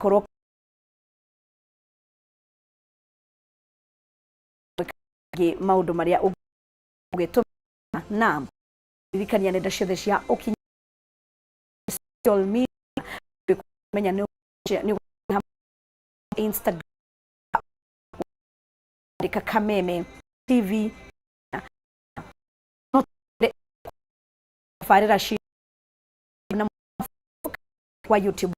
korwo maundu maria ugituma na ririkania nenda ciothe cia ukinya social media menya ni Instagram andika Kameme TV farira shi na kwa YouTube,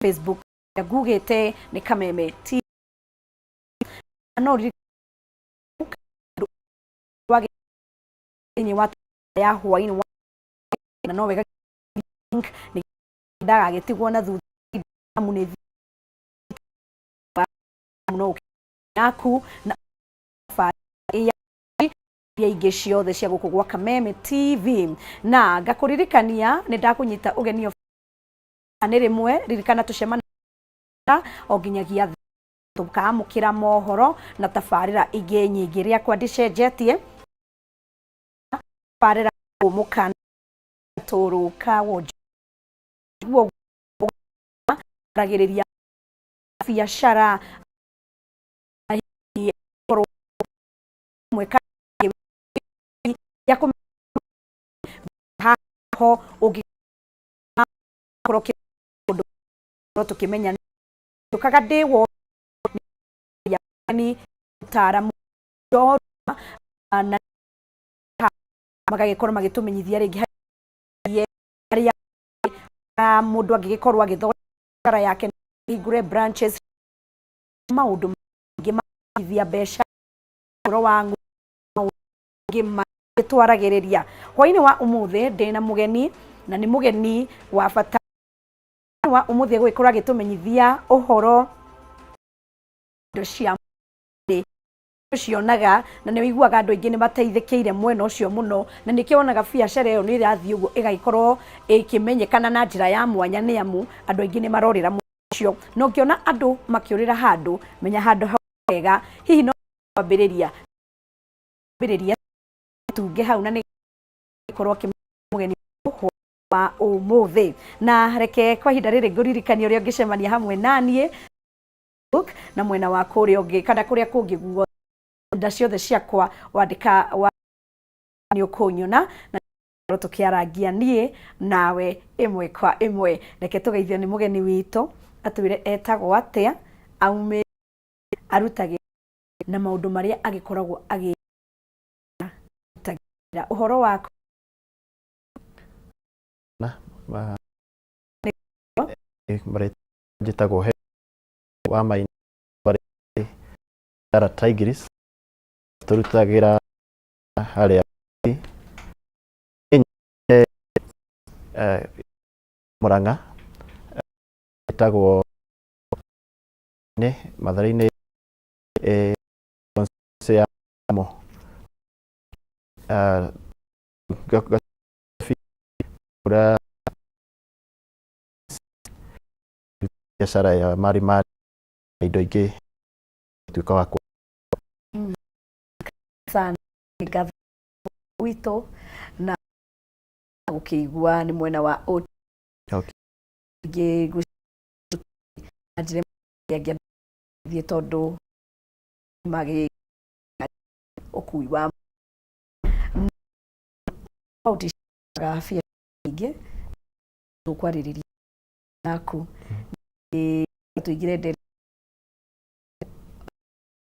Facebook, Google te ni Kameme TV no ni watu ya huaini na no wega link ni daga getigwo na thutha amune no yaku na fa ya ingi ciothe cia guku gwa Kameme TV na ngakuririkania ni ndakunyita ugenio ani rimwe ririkana tucemana o nginyagia tukamukira mohoro na tafarira ingi nyingi ria kwa ndicenjetie farira umukana turuka wojo ragiriria biashara mweka yako ho ugi koroke tukimenya tukaga dewo yani taramu na magagikoro magitumenyithia ringi haria mundu angigikorwo agithora yake igure branches maundu ngimithia besha koro wangu ngimagitwaragiriria hwaini wa umuthi ndina mugeni na ni mugeni wa bata wa umuthi gwikora gitumenyithia uhoro ndo cia cionaga na ni wiguaga andu aingi ni mateithikire mwena ucio muno na nikionaga biashara iyo ni irathii uguo igaikorwo ikimenyekana na njira ya mwanya ni amu andu aingi ni marorira mucio no ngiona andu makiurira handu menya handu hega hihi no kwambiriria tunge hau na ni korwo kimugeni wa umuthi na reke kwa hinda riri nguririkania uria ngicemania hamwe nanie na mwena wa kuria ungi kana kuria kungi guo nda ciothe ciakwa wandika wa ni ukunyona na tukiaragia nie nawe imwe kwa imwe reke tugeithio ni mugeni wito atwire etagwo atia aume arutage na maundu maria agikoragwo agi uhoro wako na bare jitagwo he wa mai bare ara Tigris turutagira haria Muranga etagwo ne Mathare-ini mo ura biashara ya mari indo ingi tuika wa sana wito na ukigwa ni mwena wa okay ajire ya tondu magi okui wa auti gafia ingi tukwaririria naku tuigire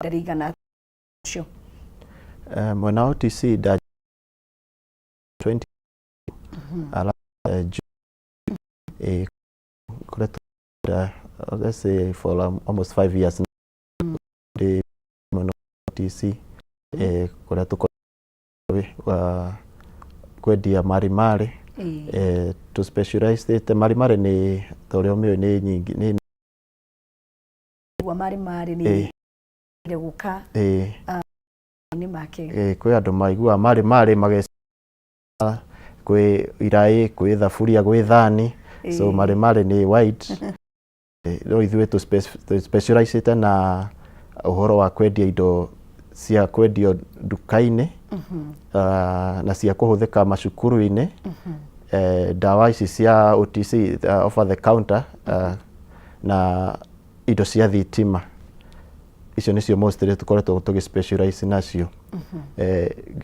nderigana cio mwena OTC da 20 ala let's say for almost 5 years the OTC kura tuko kwendia marimari to specialize the marimari ni torio mio ni nyingi ni wa marimari ni guka ni make kwe andu maigua marimari magesa kwe irai kwe thafuria kwe thani so marimari ni white no ithuĩ to specialize na uhoro wa kwendia indo cia kwendio nduka-inĩ na cia kuhuthika macukuru-inĩ dawa ici cia OTC over the counter na indo cia thitima icio nicio mostly tukoretwo specialize nacio.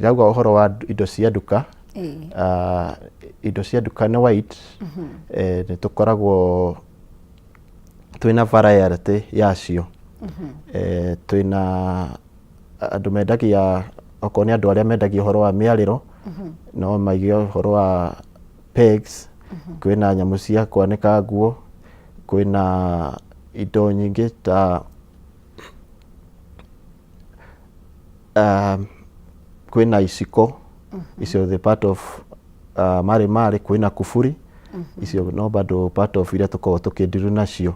Ngauga uhoro wa indo cia nduka, indo cia nduka na white ni tukoragwo twina variety yacio. Twina andu mendagia okorwo ni andu aria mendagia uhoro wa miariro no maige uhoro wa pegs, kwina nyamu cia kwanika nguo, kwina indo nyingi ta kwina iciko icio the part of mari kwina kufuri icio no bado part of iria tukoragwo tukindiru nacio.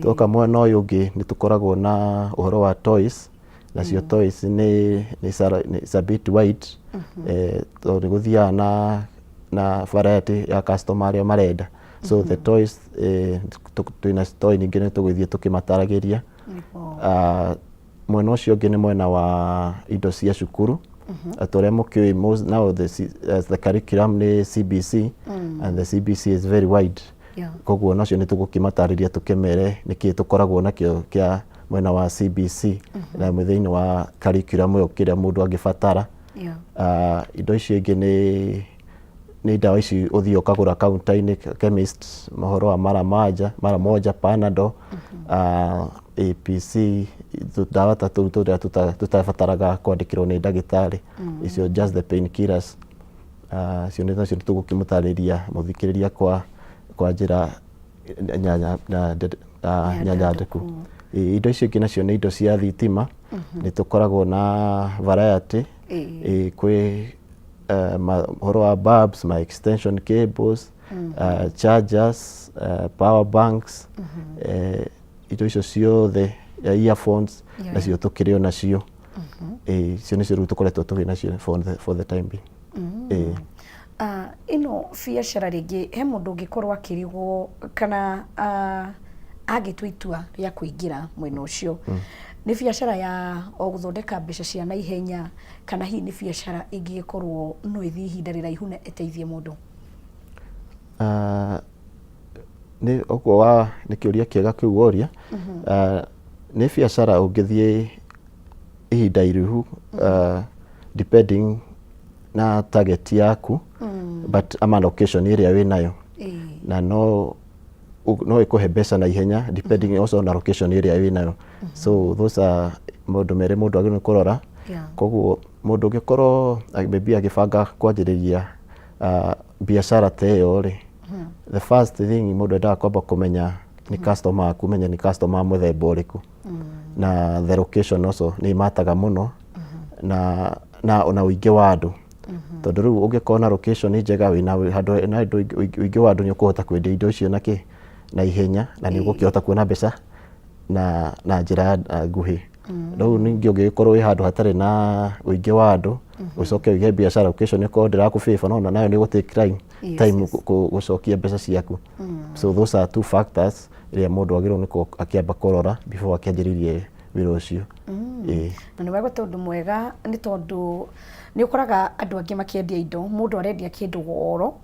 Toka mwena uyu ungi ni tukoragwo na uhoro wa toys, nacio toys ni a bit white, to ni guthia na variety ya customer aria marenda. So the toys twina toy ningi ni tugithie tukimataragiria. Mwena ucio ungi ni mwena wa indo cia cukuru, atoria mukiui now the curriculum ni CBC and the CBC is very wide. Koguo nacio ni tugukimatariria tukimere niki tukoragwo nakio kia mwena wa CBC na mwithini wa curriculum yo kiria mundu angibatara. Indo icio ingi ni dawa ici uthio kagura counter-ini chemist, mahoro wa mara moja Panadol, APC, dawa tatu tutabataraga kwandikirwo ni ndagitari, icio just the pain killers. Cio ni nacio tugukimutariria muthikiriria kwa njira nyanyandeku. Indo icio ingi nacio ni indo cia thitima, ni tukoragwo na variety, kwi uhoro wa bulbs, my extension cables, chargers, power banks, indo icio ciothe, earphones, nacio tukirio nacio. Icio nicio riu tukoretwo turi nacio for the time being. Ino biacara ringi he mundu ungikorwo akirigwo kana agitua itua ria kuingira mwena ucio, ni biacara ya o guthondeka mbeca cia na ihenya kana hi ni biacara ingikorwo no ithi ihinda riraihu na eteithie mundu? Ni ogwo ni kiuria kiega kiu woria. Ni biacara ungithie ihinda irihu depending na target yaku, but ama location iria wi nayo, na no ikuhe mbeca na ihenya depending also na location iria wi nayo. So those are mundu mere mundu agire kurora. Koguo mundu ngikorwo maybe agibanga kwanjiriria biashara teyo ri, the first thing mundu endaga kwamba kumenya ni customer aku, menya ni customer muthemba uriku, na the location also ni mataga muno, na ona uingi wa andu. Tondu riu ungikorwo na location njega wina handu na uingi wa andu ni ukuhota kwendia indo icio na ihenya, na ni ugukihota kuona mbeca na njira nguhi. Riu ningi ungikorwo wi handu hatari na uingi wa andu, ucoke uige biashara location iko ndirakubiba, no nayo ni gutake time gucokia mbeca ciaku. So those are two factors iria mundu agirwo niko akiamba kurora before akianjiririe wira ucio. Na ni wega tondu mwega ni tondu ni ukoraga andu angi makiendia indo, mundu arendia kindu goro,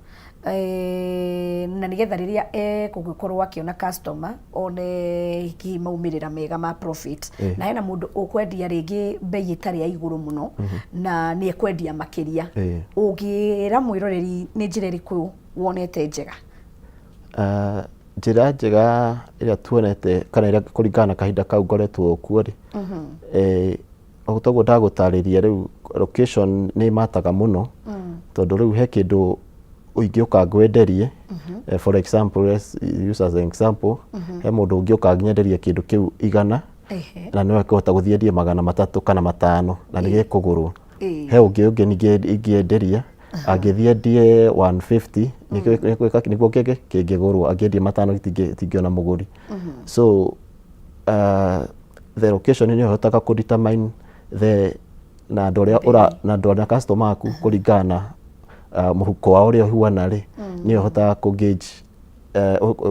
na nigetha riria kugikorwo akiona customer one ki maumirira mega ma profit, na hena mundu ukwendia ringi bei itari ya iguru muno na ni ekwendia makiria. Ungira mwiroreri ni njira iriku wonete njega? Njira njega iria tuonete kana iria kuringana kahinda kau ngoretwo kuo ri, ogutoguo ndagutariria riu location ni mataga muno, tondu riu he kindu uingiuka ngwenderie, for example, let's use as an example, he mundu ungiuka nyenderie kindu kiu 100 na niwe kuhota guthiendie 300 kana 500 na ni gikugurwo. He ungi ingienderia angithiendie 150 niguo kingigurwo, angiendie 500 tingiona muguri. So the location ni hotaga ku determine na andu aria customer aku kuringana muhuko wa uria huana ri, ni hotaga ku gauge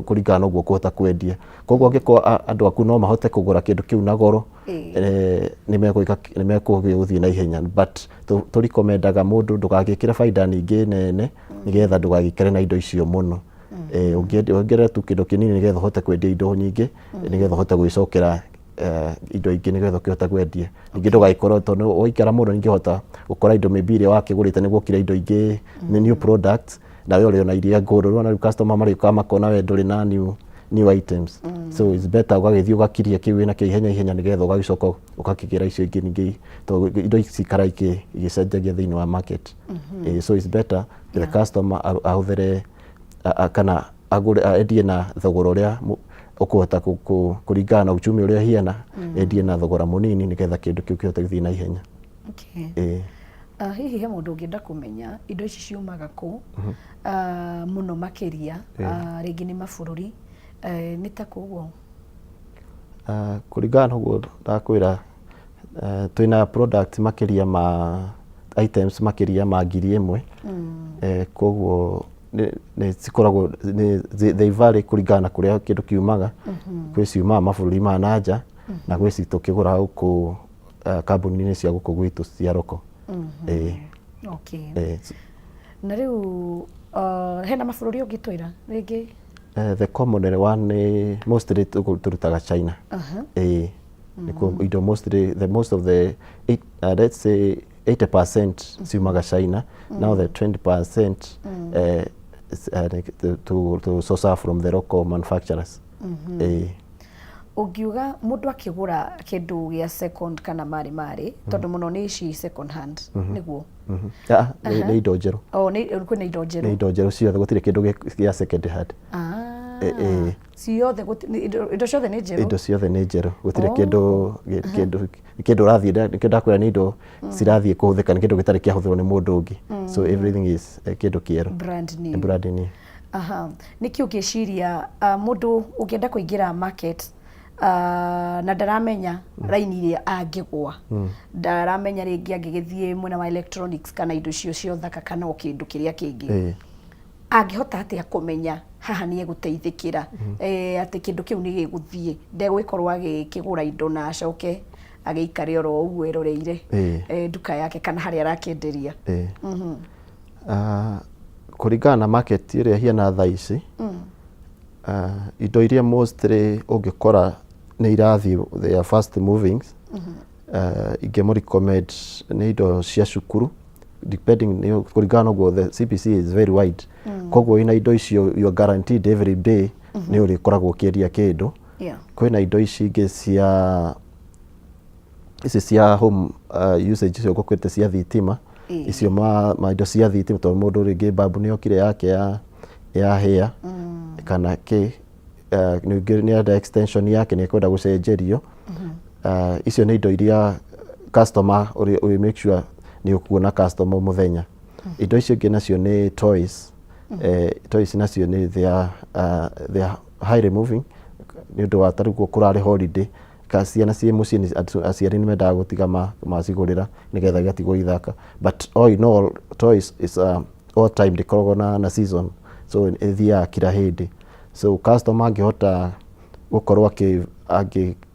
kuringana uguo kuhota kwendia koguo angĩkorwo andũ aku no mahote kũgũra kĩndũ kĩu na goro nĩ mekũgĩthie na ihenya but tũrikomendaga mũndũ ndũgagĩkĩre baida nyingĩ nene nĩgetha ndũgagĩkĩre na indo icio mũno ũngĩongerera tu kĩndũ kĩnini nĩgetha ũhote kwendia indo nyingĩ nĩgetha ũhote gwĩcokera indo ingĩ nĩgetha ũkĩhota kwendia ningĩ ndũgagĩkorwo tondũ waikara mũno ningĩhota gũkora indo maybe ĩrĩa wakĩgũrĩte nĩguo ũkĩre indo ingĩ nĩ new products nawe ũrĩ ona iria ngũrũ na rĩu customer marĩũkaga makona we ndũrĩ na new items so it's better ũgagĩthiĩ ũgakiria kĩu wĩnakĩo ihenya nĩgetha ũgagĩcoka ũgakĩgĩra icio ingĩ ningĩ tondũ indo ici cikara igĩcenjagia thĩinĩ wa market so it's better the customer ahũthĩre kana endie na thogora ũrĩa ũkũhota kũringana na uchumi ũrĩa hiana endie na thogora mũnini nĩgetha kĩndũ kĩu kĩhote gũthiĩ na ihenya. Hihi he mũndũ ũngĩenda kũmenya indo ici ciumaga kũ mũno makĩria rĩngĩ nĩ mabũrũri nĩ ta kũguo kũringana na ũguo ndakwĩra twĩna product makĩria ma items makĩria ma 1,000 koguo nĩ cikoragwo they vary kũringana na kũrĩa kĩndũ kiumaga kwĩ ciumaga mabũrũri ma nanja na gwĩ ci tũkĩgũra gũkũ kambuni-inĩ cia gũkũ gwitũ cia roko. Na rĩu hena mabũrũri ũngĩtwĩra rĩngĩ the common one mostly tũrutaga China indo mostly most of the let's say 80% ciumaga China now the 20% to source from the local manufacturers. Ũngiuga mũndũ akĩgũra kĩndũ gĩa second kana marĩ tondũ mũno nĩ ici second hand nĩguo nĩ indo njerũ kwĩna indo njerũ nĩ indo njerũ ciothe gũtirĩ kĩndũ gĩa second hand ciothe indo ciothe nĩ njerũ indo ciothe nĩ njerũ gũtirĩ kĩndũ ũrathiĩ nĩkĩo ndakwĩra nĩ indo cirathiĩ kũhũthĩka nĩ kĩndũ gĩtarĩ kĩahũthĩrwo nĩ mũndũ ũngĩ so everything is kĩndũ kĩerũ brand new. Nĩkĩ ũngĩciria mũndũ ũngĩenda kũingĩra market na ndaramenya raini iria angĩgwa ndaramenya rĩngĩ angĩgĩthiĩ mwena wa electronics kana indo icio cia ũthaka kana o kĩndũ kĩrĩa kĩngĩ angĩhota atĩa kũmenya haha nĩ egũteithĩkĩra atĩ kĩndũ kĩu nĩ gĩgũthiĩ ndegũgĩkorwo agĩkĩgũra indo na acoke agĩikare oro ũguo eroreire nduka yake kana harĩa arakĩenderia kũringana na market ĩrĩa hiana thaa ici indo iria mostly ũngĩkora nĩ irathiĩ they are fast moving ingĩmũ recommend nĩ indo cia cukuru depending kũringana na ũguo the CPC is very wide koguo ina indo icio you are guaranteed every day nĩ ũrĩkoragwo ũkĩendia kĩndũ kwĩna indo ici ingĩ cia home usage icio gũkwĩte cia thitima icio ma indo cia thitima tondũ mũndũ rĩngĩ babu nĩ okire yake ya kana nĩ enda extension yake nĩ kwenda gũcenjerio icio nĩ indo iria customer uri make sure nĩ ũkuona customer mũthenya indo icio ingĩ nacio nĩ toys toys nacio nĩ they are highly moving nĩ ũndũ wa tarĩu kũrarĩ holiday ciana ciĩ mũciĩ aciari nĩ mendaga gũtiga macigũrĩra nĩgetha igatigwo ithaka but all in all toys is all time ndĩkoragwo na season so ĩthiaga kila hĩndĩ so customer angĩhota gũkorwo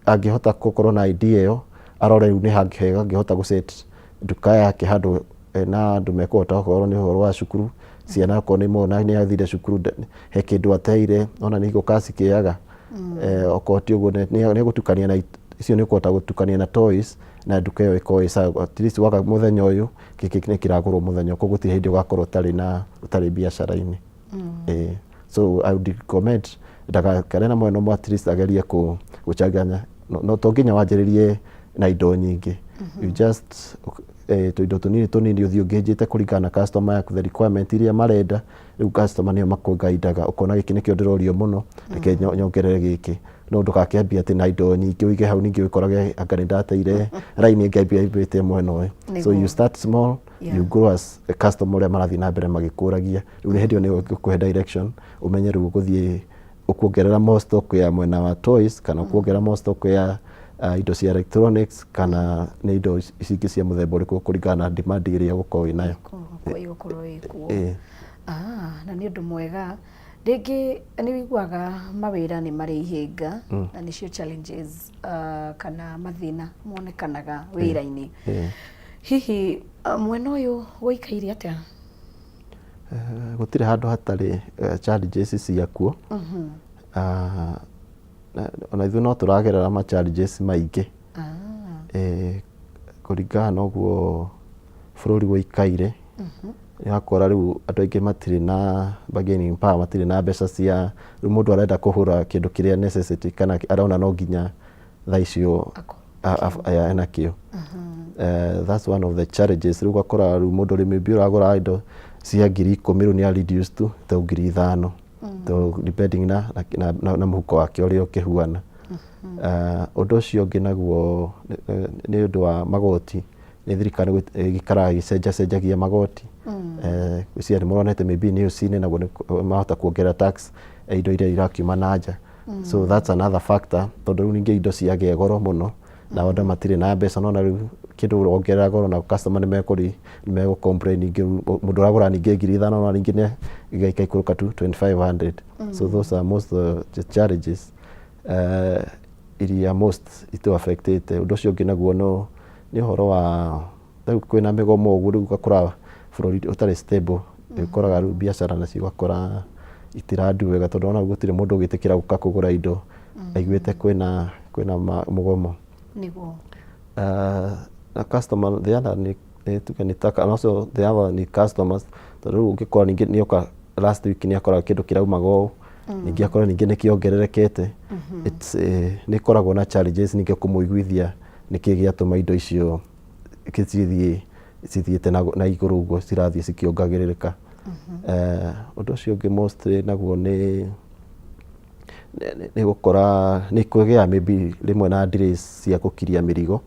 angĩhota gũkorwo na idea ĩyo arore rĩu nĩ hangĩhega angĩhota gũset nduka yake handũ na andũ mekũhota gũkorwo nĩ ũhoro wa cukuru ciana okorwo nĩ mona nĩ athire cukuru he kĩndũ ateire ona nĩ igũka cikĩaga okorwo ti ũguo nĩ gũtukania na icio nĩ kũhota gũtukania na toys na nduka ĩyo ĩkorwo at least waka mũthenya ũyũ gĩkĩ nĩ kĩragũrwo mũthenya koguo gũtirĩ hĩndĩ ũgakorwo ũtarĩ biacara-inĩ so I would recommend ndagakare na mwena at least agerie gũchanganya no to nginya wanjĩrĩrie na indo nyingĩ you just indo tunini ũthiĩ ũngĩnjĩte kũringana na customer yaku the requirement iria marenda rĩu customer nĩo makũgaidaga ũkona gĩkĩ nĩkĩo ndĩrorio mũno reke nyongerere gĩkĩ no ndũgakĩambia atĩ na indo nyingĩ ũige hau ningĩ ũkorage anga nĩ ndateire raini ĩngĩambia mwena ũyũ so you start small you grow as a customer ũrĩa marathiĩ na mbere magĩkũragia rĩu nĩ hĩndĩ ĩyo nĩ ũkũhe direction ũmenye rĩu ũgũthiĩ ũkuongerera more stock ya mwena wa toys kana ũkuongerera more stock ya indo cia electronics kana nĩ indo ingĩ cia mũthemba ũrĩkũ kũringana na demand ĩrĩa ũgũkorwo wĩnayo na nĩ ũndũ mwega Rĩngĩ nĩ wiguaga mawĩra nĩ marĩ ihinga na nĩcio challenges kana mathĩna monekanaga wĩra-inĩ. Hihi mwena ũyũ gũikaire atĩa? Gũtirĩ handũ hatarĩ challenges ciakuo. Ona ithuĩ no tũragerera ma challenges maingĩ. Kũringana na ũguo bũrũri gũikaire, nĩwakora rĩu andũ aingĩ matirĩ na bargaining power, matirĩ na mbeca cia, rĩu mũndũ arenda kũgũra kĩndũ kĩrĩa necessity kana arona no nginya thaa icio ena kĩo. That's one of the challenges. Rĩu ũgakora rĩu mũndũ maybe ũragũra indo cia 10,000 rĩu nĩ reduce to 5,000 depending na mũhuko wake ũrĩa ũkĩhuana. Ũndũ ũcio ũngĩ naguo nĩ ũndũ wa magoti, nĩ thirikari ĩgĩikaraga ĩgĩcenjagia magoti. Cia nĩ mũronete maybe news-inĩ naguo mahota kuongerera tax indo iria irakiuma na nja. So that's another factor, tondũ rĩu ningĩ indo ciagĩa goro mũno na andũ matirĩ na mbeca, no na rĩu kĩndũ wongerera goro na customer nĩ megũ complain, ningĩ mũndũ ũragũra ningĩ 5,000 na ningĩ ĩgaikũrũka to 2,500. So those are most the challenges iria most itu affected. Ũndũ ũcio ũngĩ naguo nĩ ũhoro wa rĩu kwĩna mĩgomo ũguo, rĩu ũgakora bũrũri ũtarĩ stable, ũkoraga rĩu biacara nacio ũgakora itirandu wega, tondũ ona gũtirĩ mũndũ ũgĩtĩkĩra gũka kũgũra indo aiguĩte kwĩna mũgomo. Nĩguo. Na customer the other ni taka, and also the other ni customers, tondũ rĩu ũngĩkora ningĩ nĩoka last week nĩakora kĩndũ kĩraumaga ũũ, ningĩ akora ningĩ nĩkĩongererekete. Nĩ koragwo na challenges ningĩ kũmũiguithia nĩkĩ gĩatũma indo icio cithiĩte na igũrũ ũguo, cirathiĩ cikĩongagĩrĩrĩka. Ũndũ ũcio ũngĩ mostly naguo nĩ gũkora nĩ kũgĩa maybe rĩmwe na delays cia gũkiria mĩrigo.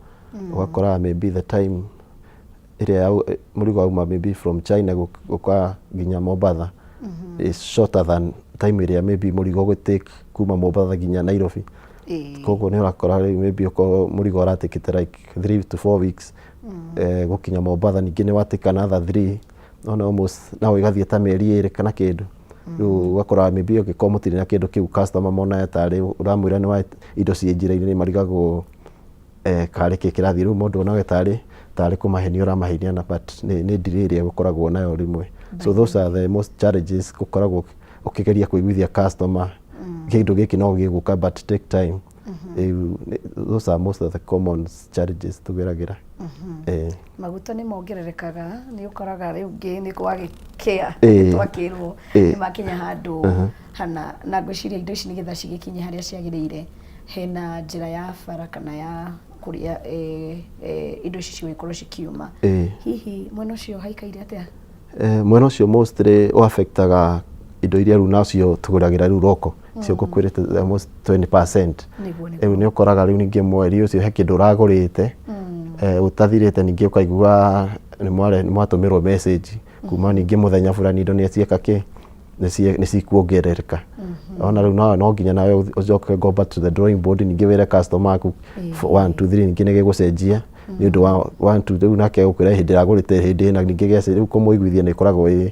Ũgakora maybe the time ĩrĩa mũrigo wauma maybe from China gũka nginya Mombasa is shorter than time ĩrĩa maybe mũrigo gũtake kuma Mombasa nginya Nairobi. Koguo nĩ ũrakora maybe mũrigo ũratakĩte like 3 to 4 weeks gũkinya Mombasa, ningĩ nĩ watake another 3, no almost nawe igathiĩ ta mĩeri 2 kana kĩndũ. Rĩu ũgakora maybe ũngĩkorwo mũtirĩ na kĩndũ kĩu, customer mona tarĩ ũramwĩra nĩ indo ciĩ njĩra-inĩ, nĩ marigagwo karĩ kĩ kĩrathiĩ. Rĩu mũndũ onawe tarĩ kũmahenia ũramaheniana, but nĩ delay ĩrĩa gũkoragwo nayo rĩmwe. So those are the most challenges gũkoragwo ũkĩgeria kũiguithia customer kĩndũ gĩkĩ no gĩgũka but take time. Those are most of the common challenges tũgeragĩra. Maguta nĩ mongererekaga, nĩ ũkoraga rĩu nĩ gwagĩkĩa twakĩrwo nĩ makinya handũ hana, na ngwĩciria indo ici nĩgetha cigĩkinye harĩa ciagĩrĩire, hena njĩra ya bara kana ya kũrĩa indo ici cigũkorwo cikiuma. Hihi mwena ũcio haikaire atĩa? Mwena ũcio mostly affectaga indo iria rĩu nacio tũgũragĩra rĩu roko, cio ngũkwĩrĩte almost 20%. Rĩu nĩ ũkoraga rĩu ningĩ mweri ũcio he kĩndũ ũragũrĩte ũtathirĩte, ningĩ ũkaigua nĩ mwatũmĩrwo message kuma ningĩ mũthenya fulani indo nĩ cikuongerereka. Ona rĩu no nginya nawe ũcoke go back to the drawing board, ningĩ wĩre customer aku 1 2 3 ningĩ nĩ gĩgũcenjia nĩ ũndũ wa 1 2 rĩu nake gũkwĩra hĩndĩ agũrĩte hĩndĩ na ningĩ gĩace, rĩu kũmũiguithia nĩ ĩkoragwo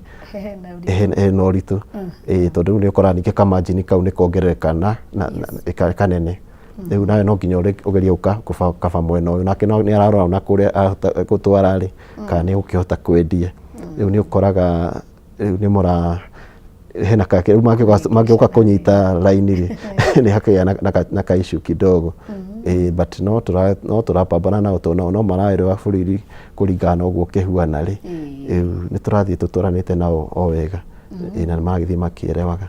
hena ũritũ. Tondũ rĩu nĩ ũkoraga ningĩ kamargin kau nĩ kongerereka na kanene. Rĩu nawe no nginya ũgerie gũka kaba mwena ũyũ, nake nĩ ararora na kũrĩa gũtwara rĩ kana nĩ gũkĩhota kwendia. Rĩu nĩ ũkoraga nĩ hena kake rĩu mangĩũka kũnyita raini rĩ nĩ hakĩgĩa na ka issue kidogo. But no tũrapambana nao, tondũ no maraerwo bũrũri kũringana na ũguo ũkĩhuana rĩ, nĩ tũrathiĩ tũtwaranĩte nao o wega na magĩthiĩ makĩerewaga.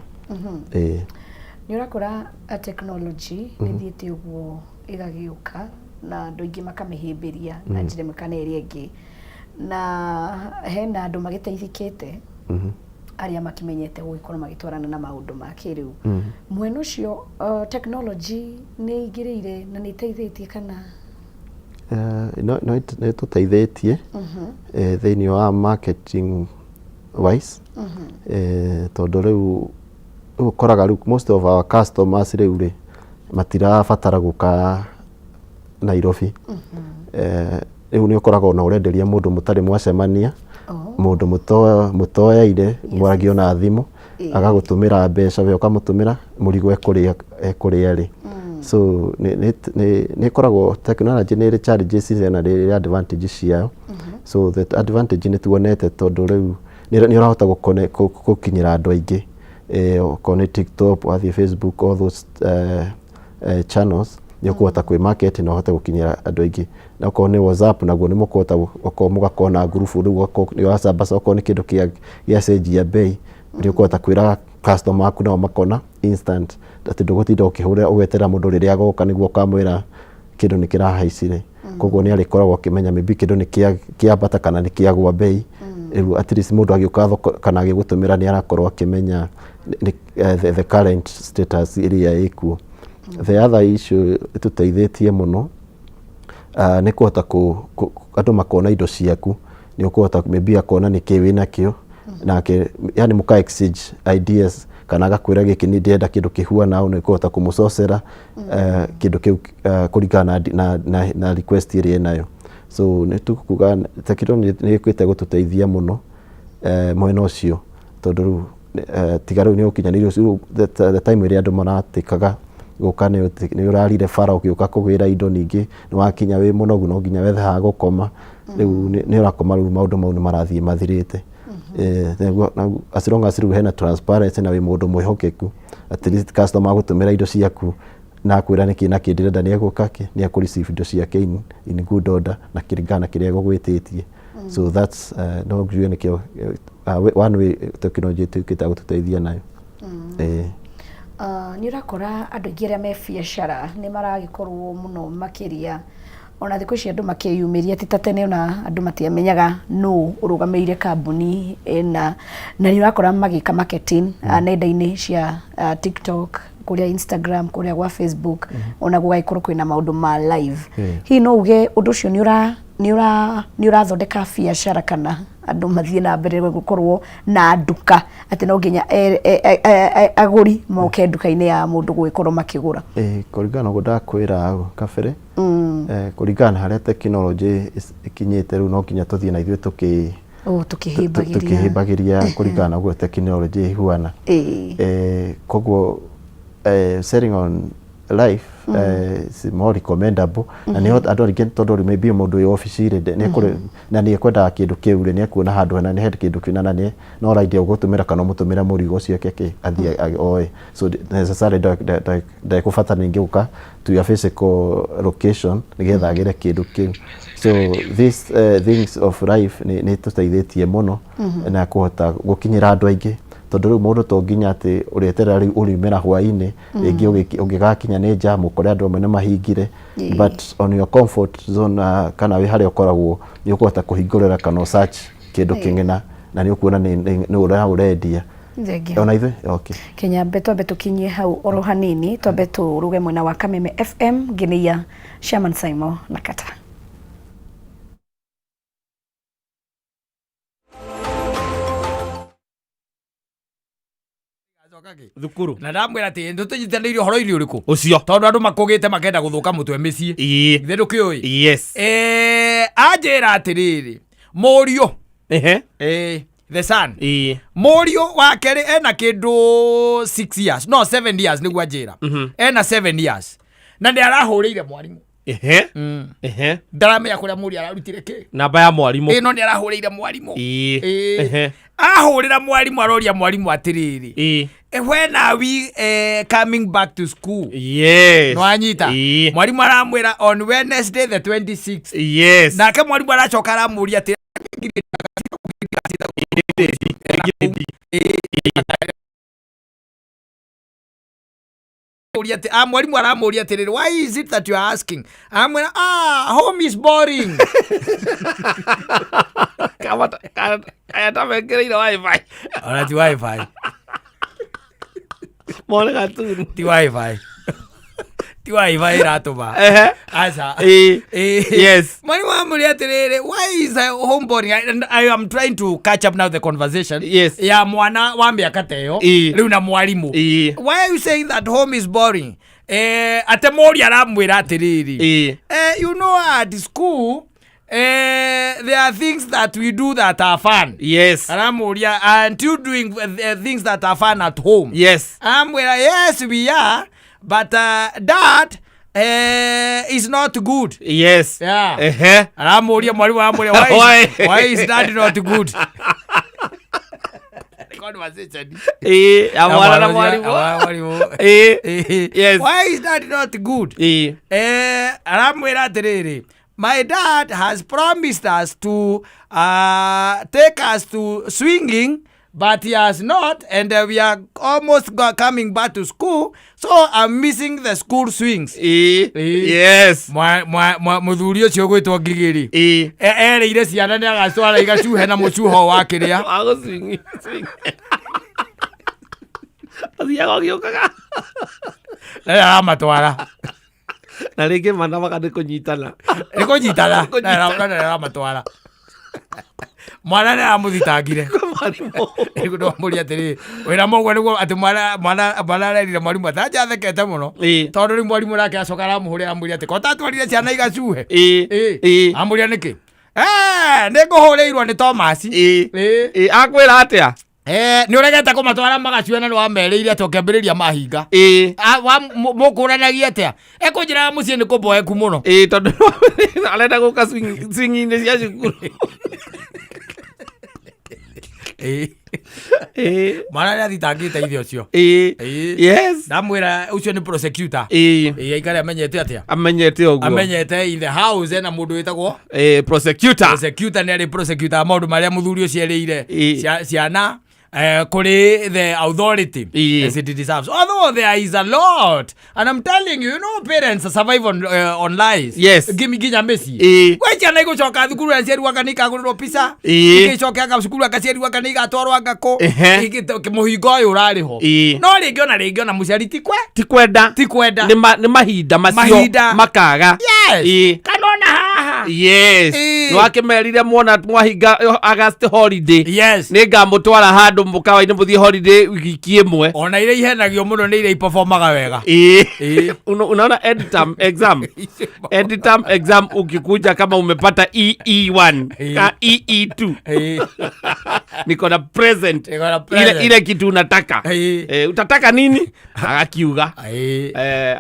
Nĩ ũrakora technology nĩ thiĩte ũguo ĩgagĩũka na andũ aingĩ makamĩhĩmbĩria na njĩra ĩmwe kana ĩrĩa ĩngĩ, na hena andũ magĩteithĩkĩte arĩa makimenyete gũgĩkorwo magĩtwarana na maũndũ ma kĩrĩu. Mwena ũcio technology nĩ ingĩrĩire na nĩ ĩteithĩtie kana? Nĩ tũteithĩtie thĩinĩ wa marketing wise, tondũ rĩu ũkoraga rĩu most of our customers rĩu rĩ matirabatara gũka Nairobi. Rĩu nĩ ũkoraga ona ũrenderia mũndũ mũtarĩ mwacemania, mũndũ mũtoyaine, mwaragio na thimũ, agagutumira mbeca we ukamutumira murigo ekuria ri so ni koragwo technology ni ri challenges na ri advantages ciao so the advantage ni tuonete tondu riu ni urahota gukinyira andu aingi kone TikTok wathi Facebook all those channels ni ukuhota kwi market na uhota gukinyira andu aingi na kone WhatsApp naguo ni mukuhota mugakona group riu ni WhatsApp basa kone kindu kia cenjia bei ni ukuhota kwira customer aku na makona instant ati ndugutinda ukihurira ugwetera mundu riria agoka niguo kamwira kindu ni kirahaicire koguo ni arikoragwo akimenya maybe kindu ni kiambata kana ni kiagwa bei at least mundu agiuka thoko kana agigutumira ni arakorwo akimenya the current status iria ikuo. The other issue tuteithĩtie muno ni kuhota andu makona indo ciaku ni ukuhota maybe akona ni kiwi nakio nake yani muka exchange ideas kana agakwira giki ni ndenda kindu kihuana au ni kuhota kumusocera kindu kiu kuringana na request iria nayo so ni tukuga teknology ni ikwite gututeithia muno mwena ucio tondu tigaru ni ukinyanirio the time iria andu maratikaga guka ni urarire fara ukiuka kugwira indo ningi ni wakinya wi munogu no nginya wethe ha gukoma riu ni urakoma riu maundu mau ni marathie mathirite as long as riu hena transparency na wi mundu mwihokeku at least customer gutumira indo ciaku na kwira niki na kindirenda ni egukake ni akureceive indo ciake in good order na kiringana kiria gugwititie so that's no gwe ni kio one way technology tukita gututeithia nayo ni urakora andu aingi aria me biacara ni maragikorwo muno makiria ona thiku ici andu makiyumiria ti tene ona andu matiamenyaga no urugameire kambuni na ni urakora magika marketing nenda-ini cia TikTok kuria Instagram kuria gwa Facebook ona gugaikorwo kwina maundu ma live hi no uge undu ucio ni urathondeka biacara kana andu mathie na mbere gukorwo na nduka ati no nginya aguri moke nduka-ini ya mundu gugikorwo makigura kuringana go ndakwira kabere kuringana haria technology ikinyite riu no nginya tuthie na ithuĩ tukihimbagiria kuringana go technology ihuana koguo selling on life is more recommendable na ni andu aingi tondu maybe mundu wi office ri na ni ekwenda kindu kiu ri ni ekuona handu hena ni head kindu kina na ni no right ugutumira kana mutumira murigo ucio keke athie oe so necessarily da kufata ningi uka to your physical location nigetha agire kindu kiu so these things of life ni tuteithĩtie muno na kuhota gukinyira andu aingi tondu riu mundu to nginya ati uretera riu urimera hwaini ringi ungigakinya ni jam ukore andu amwe ni mahingire but on your comfort zone kana wi haria ukoragwo ni ukuhota kuhingurira kana search kindu kingina na ni ukuona ni urendia ona ithe okay Kenya beto tukinyie hau oro hanini twambe turuge mwena wa Kameme FM nginia Shaman Saimo na Kata thukuru na ndamwira ati ndutujitanirio horo iri uriku ucio tondu andu makugite makenda guthuka mutwe micii ithe ndukiui yes anjira atiriri murio the son murio wa keri ena kindu 6 years no 7 years niguo anjira ena 7 years na ndi arahurire mwarimu ndaramenya kuria muri ararutire ki namba ya mwarimu no ndi arahurire mwarimu ahurira mwarimu aroria mwarimu atiriri when are we coming back to school yes no anyita mwarimu aramwira on Wednesday the 26th yes nake mwarimu aracoka aramuria ati mwarimu aramuria atiriri why is it that you are asking amwira home is boring kaya tamekereire wifi ona ti wifi mone gatunu ti wifi ti wifi ratuma asa yes mwarimu amuria atiriri why is home boring I am trying to catch up now the conversation yes ya mwana wa miaka teyo riu na mwarimu why are you saying that home is boring ate mori aramwira atiriri you know at school there are things that we do that are fun. Yes. Aramuria, and you doing things that are fun at home. Yes. Yes, we are, but that is not good. Yes. Yeah. Aramuria, why is that not good? Conversation. Yes. Why is that not good? My dad has promised us to take us to swinging, but he has not, and we are almost coming back to school, so I'm missing the school swings. Yes. Muthuri ucio gwitwo Ngigiri ereire ciana ni agacwara igacuhe na mucuho wa kiria swing. Asiago giokaga. Na matwara. Na rĩngĩ mana makande kũnyitana. Nĩ kũnyitana. Na matwara. Mwana nĩ amuthitangire. Nĩguo ndamũria atĩrĩ, wĩra mũgwe nĩguo atĩ mwana arerire mwarimũ atanja athekete mũno. Tondũ rĩu mwarimũ nake acoka aramũhũrĩra amwĩre atĩ ko tatwarire ciana igacuhe. Amũria nĩkĩ? Nĩngũhũrĩirwo nĩ Thomas. Akwĩra atĩa? Nĩ ũregete kũmatwara magacuhe na nĩ wamerĩire atĩ ũkĩambĩrĩria mahinga. Mũkũranagia atĩa? Ekũnjĩraga mũciĩ nĩ kũmboeku mũno. Tondũ arenda gũka swing-inĩ cia cukuru. Mwana nĩ athitangĩte ithe ũcio. Yes. Ndamwĩra ũcio nĩ prosecutor. Aikare amenyete atĩa? Amenyete ũguo. Amenyete in the house na mũndũ wĩtagwo prosecutor. Prosecutor nĩ arĩ prosecutor maũndũ marĩa mũthuri ũcio erĩire ciana kuri the authority as it deserves. Although there is a lot, and I'm telling you, parents survive on lies. Yes. Give me Messi. Why can't I go to a school and say wakanika go pisa? Choka school akasieri wakanika toro ngako. Muhigo urariho. No regiona muciari tikwenda. Ni mahinda macio makaga. Yes. Kanona haha. Yes. Nwakemerire mwana mwahinga August holiday. Yes. Ningamutwara handu mukawa-ini muthie holiday wiki imwe. Ona ile ihenagio muno ni ile iperformaga wega. Unaona end term exam ukikuja kama umepata EE1 ka EE2 niko na present ile kitu unataka. Utataka nini? Agakiuga.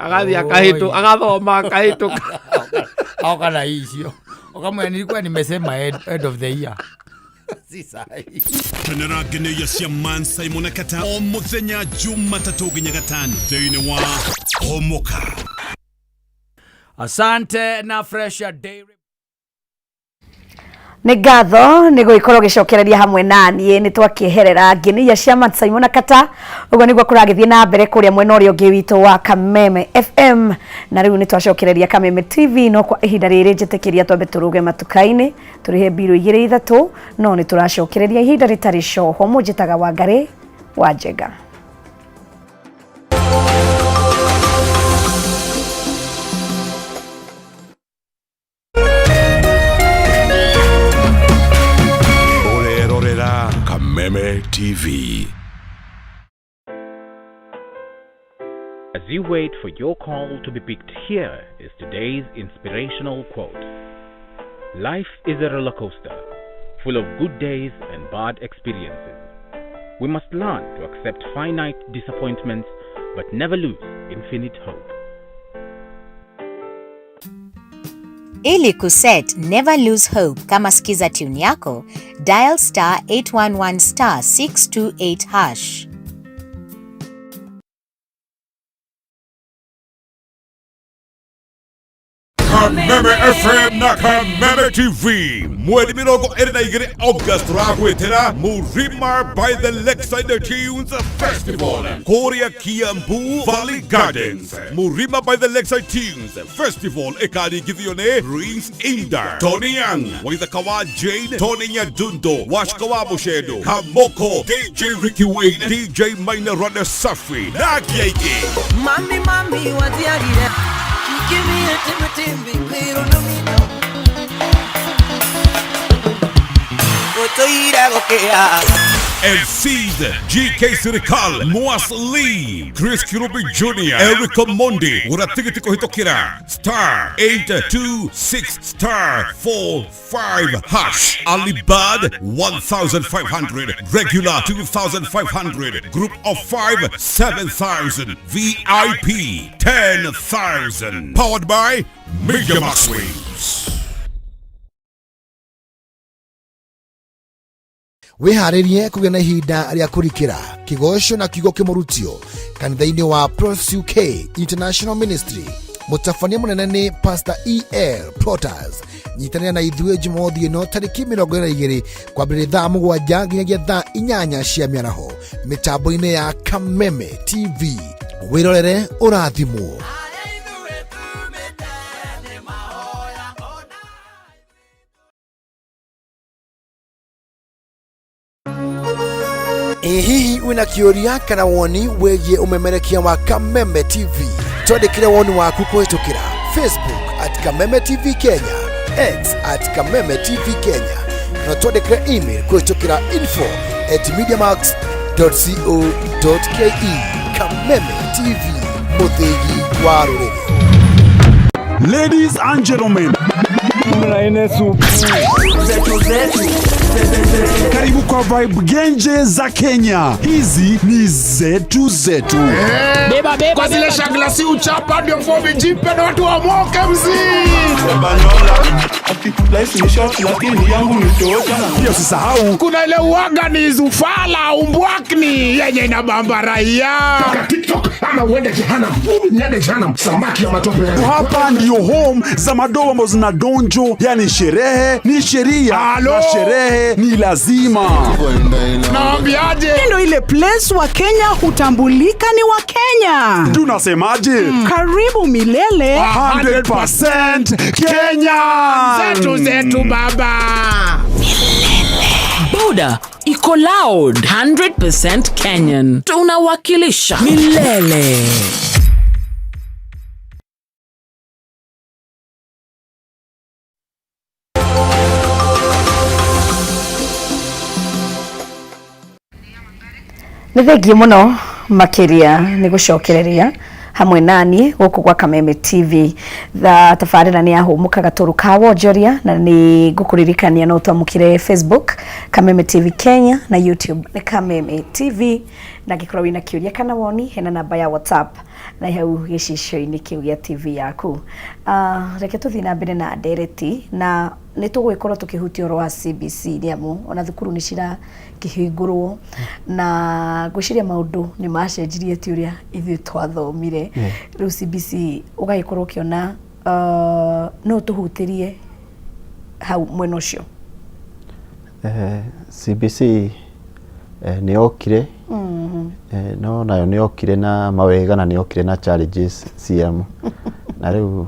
Agathi akahitu agathoma akahitu au kana hiyo. Kama nilikuwa nimesema end of the year. Tenera gene ya man Simon Kata o muthenya Jumatatu nginya gatano thĩinĩ wa Homoka. Asante na Fresher Day. Nĩ ngatho nĩ gũikorwo gĩcokereria hamwe naniĩ nĩ twakĩeherera ngĩnĩ ya Chairman Simon Kata ũguo nĩguo kũragĩthiĩ na mbere kũrĩa mwena ũrĩa ũngĩ witũ wa Kameme FM na rĩu nĩ twacokereria Kameme TV no kwa ihinda rĩrĩ njĩtĩkĩria twambe tũrũge matuka-inĩ tũrĩhe mbirũ 2-3 no nĩ tũracokereria ihinda rĩtarĩ coho mũnjĩtaga Wangari wa Njenga. Kameme TV. As you wait for your call to be picked, here is today's inspirational quote. Life is a roller coaster, full of good days and bad experiences. We must learn to accept finite disappointments, but never lose infinite hope. Ili kuset never lose hope kama skiza tune yako, dial *811 *628#. Kameme FM na Kameme TV. Mwezi mirongo ĩrĩ August ragwetera Murima by the Lakeside Tunes Festival. Korea Kiambu Valley Gardens. Murima by the Lakeside Tunes Festival ĩkarigithio nĩ Prince Inda, Tony Young, Waithaka Jane, Tony Nyadundo, Washka wa Bushedo, Kamoko, DJ Ricky Wayne, DJ Maina Rada Safi, na Kiaiki. Mami wadiagire. Give me a timmy, pero no me no. Otoira goquea. MCs GK Sirikal, Moas Lee, Chris Kirubi Jr., Eric Mondi, uratigiti kuhitokira *826*45# Alibad 1,500, regular 2,500, group of 5 7,000, VIP 10,000. Powered by Media Max Waves. wiharirie kugĩa na ihinda rĩa kũrikĩra kĩgoco na kiugo kĩmũrutio kanitha-inĩ wa Pros UK International Ministry. Mũtabania mũnene nĩ Pastor E.L. Plotters. Nyitanĩra na ithuĩ Jumamothi ĩno tarĩki 22 kwambĩrĩria thaa 7 nginyagia thaa 8 cia mĩaraho mĩtambo-inĩ ya Kameme TV. Wĩrorere ũrathimwo. Hihi wina kĩũria kana woni wĩgiĩ umemerekia wa Kameme TV? Twandĩkĩre woni waku kũhĩtũkĩra Facebook @Kameme TV Kenya, X @Kameme TV Kenya, na twandĩkĩre email kũhĩtũkĩra info@mediamax.co.ke. Kameme TV, mũthĩgi wa rũrĩrĩ. Ladies and gentlemen, karibu kwa vibe genje za Kenya. Hizi ni zetu zetu. Beba kwa zile shaglasi uchapa ndio fobi jipe na watu wa moke mzi. Life ni short lakini yangu ni tosha. Pia usisahau kuna ile uwaga ni zufala umbwakni yenye inabamba raia. TikTok ama uende jehanamu. Niende jehanamu samaki ya matope. Hapa ndio home za madoa ambazo zina donjo, yani sherehe ni sheria na sherehe ni lazima. Naambiaje? Ndio ile place wa Kenya hutambulika ni wa Kenya. Tunasemaje? Karibu milele 100% Kenya. Zetu baba. Buda iko loud 100% Kenyan. Tunawakilisha milele. Nĩ thengiũ mũno makĩria nĩ gũcokereria hamwe nani gũkũ gwa Kameme TV. Tabarĩra nĩ yahũmũkaga tũrũ ka wonjoria na nĩ ngũkũririkania no twamũkire Facebook Kameme TV Kenya na YouTube nĩ Kameme TV, na ngĩkorwo wĩna kĩũria kana woni hena namba ya WhatsApp na hau gĩcicio-inĩ kĩu gĩa TV yaku. Reke tũthiĩ na mbere na ndereti na nĩ tũgũgĩkorwo tũkĩhutia ũhoro wa CBC nĩamu ona thukuru nĩ cirakĩhingũrwo na ngwĩciria maũndũ nĩ macenjirie ti ũrĩa ithuĩ twathomire. Rĩu CBC ũgagĩkorwo ũkĩona no tũhutĩrie hau mwena ũcio. CBC nĩ yokire no nayo nĩ yokire na mawega na nĩ yokire na challenges ciamo. Na rĩu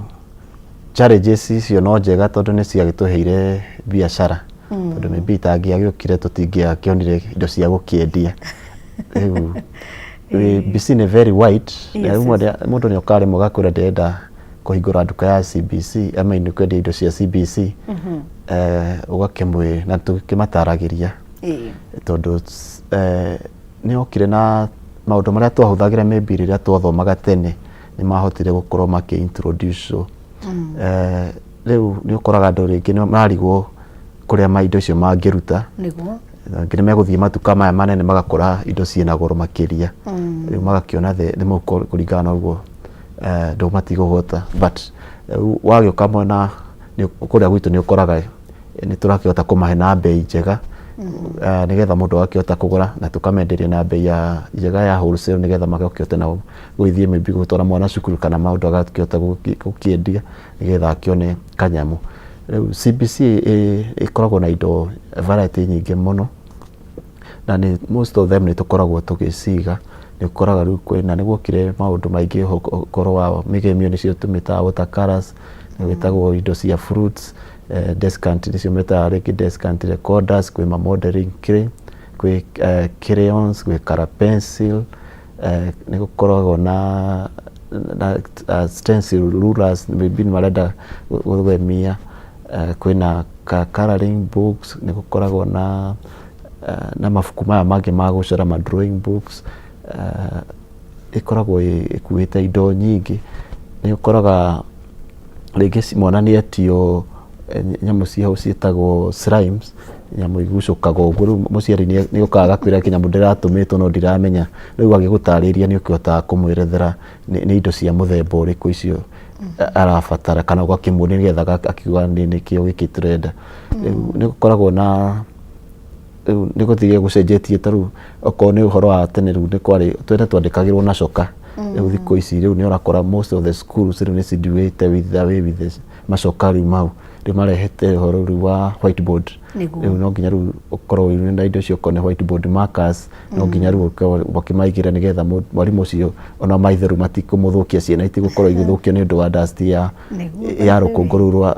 challenges icio no njega tondũ nĩ ciagĩtũheire biacara. Tondũ maybe itangĩagĩokire tũtingĩakĩonire indo cia gũkĩendia. Rĩu CBC nĩ very wide. Mũndũ nĩ okaremwo gakwĩra ndĩrenda kũhingũra nduka ya CBC ama nĩ kwendia indo cia CBC. Ũgakĩmwĩ na tũkĩmataragĩria. Tondũ nĩ okire na maũndũ marĩa twahũthagĩra maybe rĩrĩa twathomaga tene nĩ mahotire gũkorwo makĩ-introduce. Rĩu nĩ ũkoraga andũ rĩngĩ nĩ marigwo kũrĩa indo icio mangĩruta. Angĩ nĩ megũthiĩ matuka maya manene magakora indo ciĩna goro makĩria. Rĩu magakĩona nĩ mũkũringana na ũguo ndũ matigũgota. But wagĩũka mwena kũrĩa gwitũ nĩ ũkoraga nĩ tũrakĩhota kũmahe na bei njega. Nigetha mũndũ agakĩhota kũgũra na tũkamenderia na bei ya njega ya wholesale nigetha magakĩhota na gũthiĩ maybe gũtwara mwana cukuru kana maũndũ agakĩhota gũkĩendia nigetha akĩone kanyamu. Rĩu CBC ĩkoragwo na indo variety nyingĩ mũno na most of them nĩ tũkoragwo tũgĩciga. Nĩ ũkoraga rĩu kwĩna nĩ guokire maũndũ maingĩ ũhoro wa mĩgemio nĩcio tũmĩtaga watercolors, gwĩtagwo indo cia fruits, descant nĩcio metaga rĩngĩ descant recorders, kwĩ modeling clay, kwĩ crayons, kwĩ color pencil, nĩ gũkoragwo na stencil rulers maybe marenda gũthemia, kwĩna coloring books, nĩ gũkoragwo na na mabuku maya mangĩ ma gũcora ma drawing books ĩkoragwo ĩkuĩte indo nyingĩ. Nĩ ũkoraga rĩngĩ mwana nĩ etio nyamũ cia hau ciĩtagwo slimes, nyamũ igucũkaga ũguo, rĩu mũciari nĩ ũkaga kwĩra kĩnyamũ ndĩratũmĩtwo no ndiramenya, rĩu agĩgũtarĩria nĩ ũkĩhotaga kũmwerethera nĩ indo cia mũthemba ũrĩkũ icio arabatara, kana ũgakĩmuonia nĩgetha akiuga nĩkĩo gĩkĩ tũrenda. Rĩu nĩ gũkoragwo na nĩ gũthiĩ gũcenjetie, ta rĩu okorwo nĩ ũhoro wa tene, rĩu nĩ kwarĩ twene twandĩkagĩrwo na coka, rĩu thikũ ici rĩu nĩ ũrakora most of the schools rĩu nĩ ciduĩte with the macoka rĩu mau, rĩu marehete ũhoro rĩu wa whiteboard, rĩu no nginya rĩu ũkorwo wĩ na indo icio okorwo nĩ whiteboard markers, no nginya rĩu wakĩmaigĩra nĩgetha mwarimũ ũcio ona maitherũ matikũmũthũkia ciana itigũkorwo igĩthũkio nĩ ũndũ wa dust ya rũkũngũ rũu